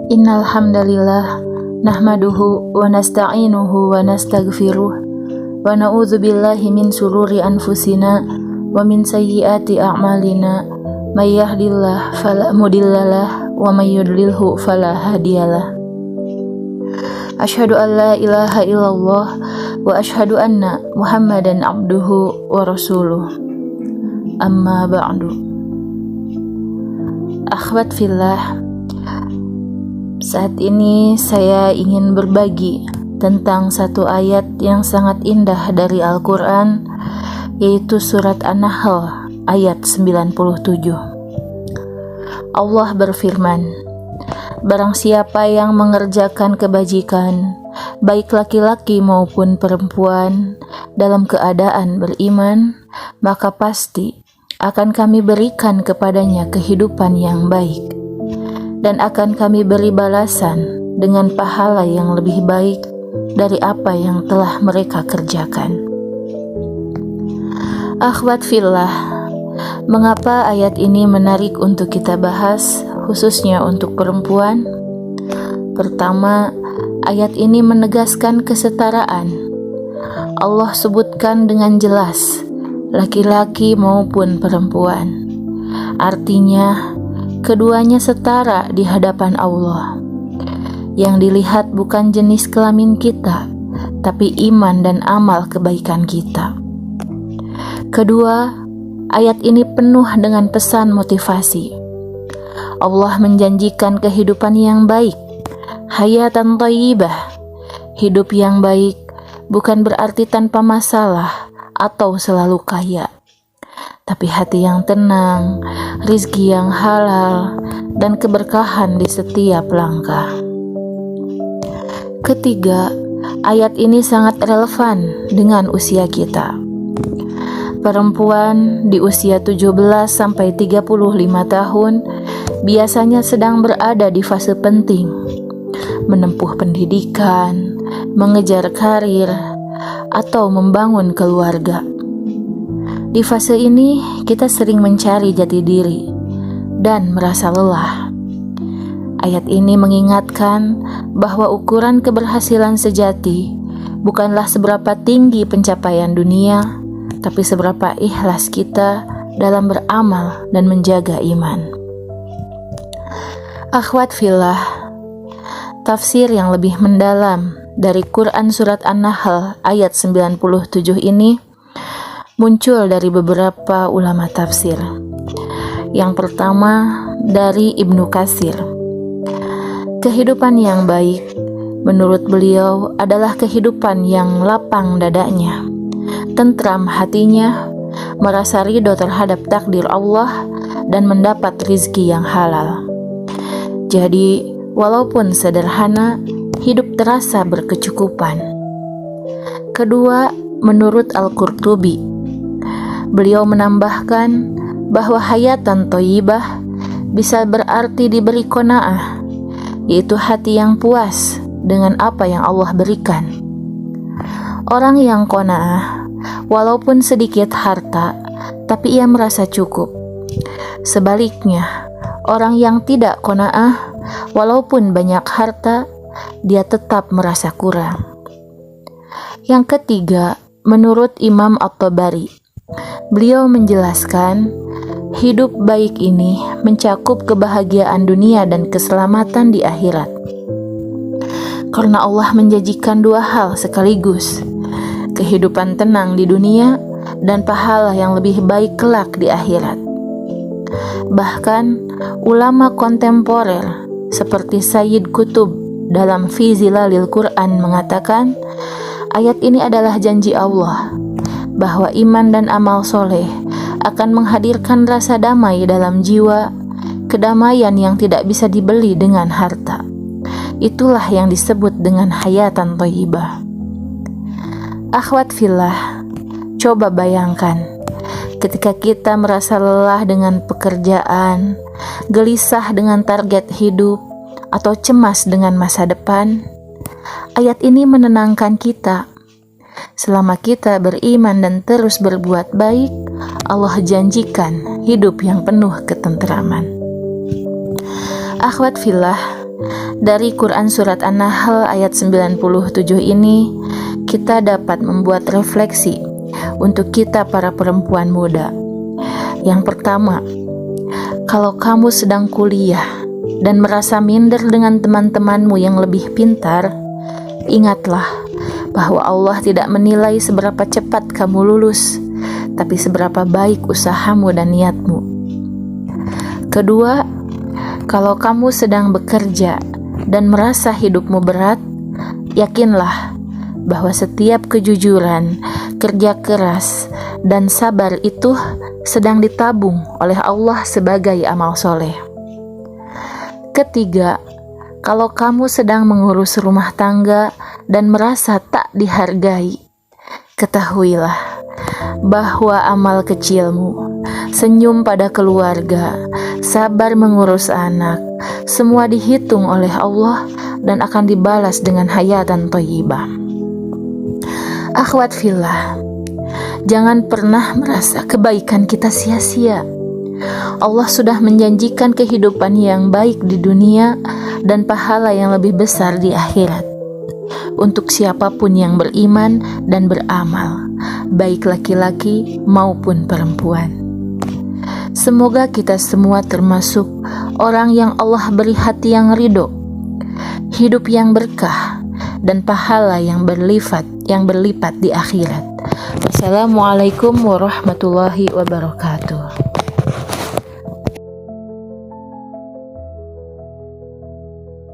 Innal hamdalillah nahmaduhu wa nasta'inuhu wa nastaghfiruh wa na'udzu billahi min shururi anfusina wa min sayyiati a'malina may yahdihillahu fala mudhillalah wa may yudlilhu fala hadiyalah. Asyhadu an la ilaha illallah wa asyhadu anna Muhammadan abduhu wa rasuluh. Amma ba'du. Akhwat fillah, saat ini saya ingin berbagi tentang satu ayat yang sangat indah dari Al-Quran, yaitu surat An-Nahl ayat 97. Allah berfirman, barang siapa yang mengerjakan kebajikan, baik laki-laki maupun perempuan, dalam keadaan beriman, maka pasti akan kami berikan kepadanya kehidupan yang baik, dan akan kami beri balasan dengan pahala yang lebih baik dari apa yang telah mereka kerjakan. Akhwat fillah, mengapa ayat ini menarik untuk kita bahas, khususnya untuk perempuan? Pertama, ayat ini menegaskan kesetaraan. Allah sebutkan dengan jelas, laki-laki maupun perempuan. Artinya, keduanya setara di hadapan Allah. Yang dilihat bukan jenis kelamin kita, tapi iman dan amal kebaikan kita. Kedua, ayat ini penuh dengan pesan motivasi. Allah menjanjikan kehidupan yang baik, hayatan thayyibah. Hidup yang baik bukan berarti tanpa masalah atau selalu kaya, tapi hati yang tenang, rizki yang halal, dan keberkahan di setiap langkah. Ketiga, ayat ini sangat relevan dengan usia kita. Perempuan di usia 17-35 tahun biasanya sedang berada di fase penting, menempuh pendidikan, mengejar karir, atau membangun keluarga. Di fase ini, kita sering mencari jati diri dan merasa lelah. Ayat ini mengingatkan bahwa ukuran keberhasilan sejati bukanlah seberapa tinggi pencapaian dunia, tapi seberapa ikhlas kita dalam beramal dan menjaga iman. Akhwat fillah, tafsir yang lebih mendalam dari Quran surat An-Nahl ayat 97 ini muncul dari beberapa ulama tafsir. Yang pertama dari Ibnu Katsir. Kehidupan yang baik menurut beliau adalah kehidupan yang lapang dadanya, tentram hatinya, merasa ridho terhadap takdir Allah, dan mendapat rizki yang halal. Jadi, walaupun sederhana, hidup terasa berkecukupan. Kedua, menurut Al-Qurtubi, beliau menambahkan bahwa hayatan thayyibah bisa berarti diberi qanaah, yaitu hati yang puas dengan apa yang Allah berikan. Orang yang qanaah, walaupun sedikit harta, tapi ia merasa cukup. Sebaliknya, orang yang tidak qanaah, walaupun banyak harta, dia tetap merasa kurang. Yang ketiga, menurut Imam At-Tabari, beliau menjelaskan hidup baik ini mencakup kebahagiaan dunia dan keselamatan di akhirat. Karena Allah menjanjikan dua hal sekaligus, kehidupan tenang di dunia dan pahala yang lebih baik kelak di akhirat. Bahkan, ulama kontemporer seperti Sayyid Qutb dalam Fi Zilalil Quran mengatakan, ayat ini adalah janji Allah bahwa iman dan amal soleh akan menghadirkan rasa damai dalam jiwa, kedamaian yang tidak bisa dibeli dengan harta. Itulah yang disebut dengan hayatan thayyibah. Akhwat fillah, coba bayangkan ketika kita merasa lelah dengan pekerjaan, gelisah dengan target hidup, atau cemas dengan masa depan. Ayat ini menenangkan kita. Selama kita beriman dan terus berbuat baik, Allah janjikan hidup yang penuh ketentraman. Akhwat fillah, Dari Quran Surat An-Nahl ayat 97 ini, kita dapat membuat refleksi untuk kita para perempuan muda. Yang pertama, kalau kamu sedang kuliah dan merasa minder dengan teman-temanmu yang lebih pintar, ingatlah bahwa Allah tidak menilai seberapa cepat kamu lulus, tapi seberapa baik usahamu dan niatmu. Kedua, kalau kamu sedang bekerja dan merasa hidupmu berat, yakinlah bahwa setiap kejujuran, kerja keras, dan sabar itu sedang ditabung oleh Allah sebagai amal soleh. Ketiga, kalau kamu sedang mengurus rumah tangga dan merasa tak dihargai, ketahuilah bahwa amal kecilmu, senyum pada keluarga, sabar mengurus anak, semua dihitung oleh Allah dan akan dibalas dengan hayatan thayyibah. Akhwat fillah, jangan pernah merasa kebaikan kita sia-sia. Allah sudah menjanjikan kehidupan yang baik di dunia dan pahala yang lebih besar di akhirat untuk siapapun yang beriman dan beramal, baik laki-laki maupun perempuan. Semoga kita semua termasuk orang yang Allah beri hati yang ridho, hidup yang berkah, dan pahala yang berlipat di akhirat. Wassalamualaikum warahmatullahi wabarakatuh.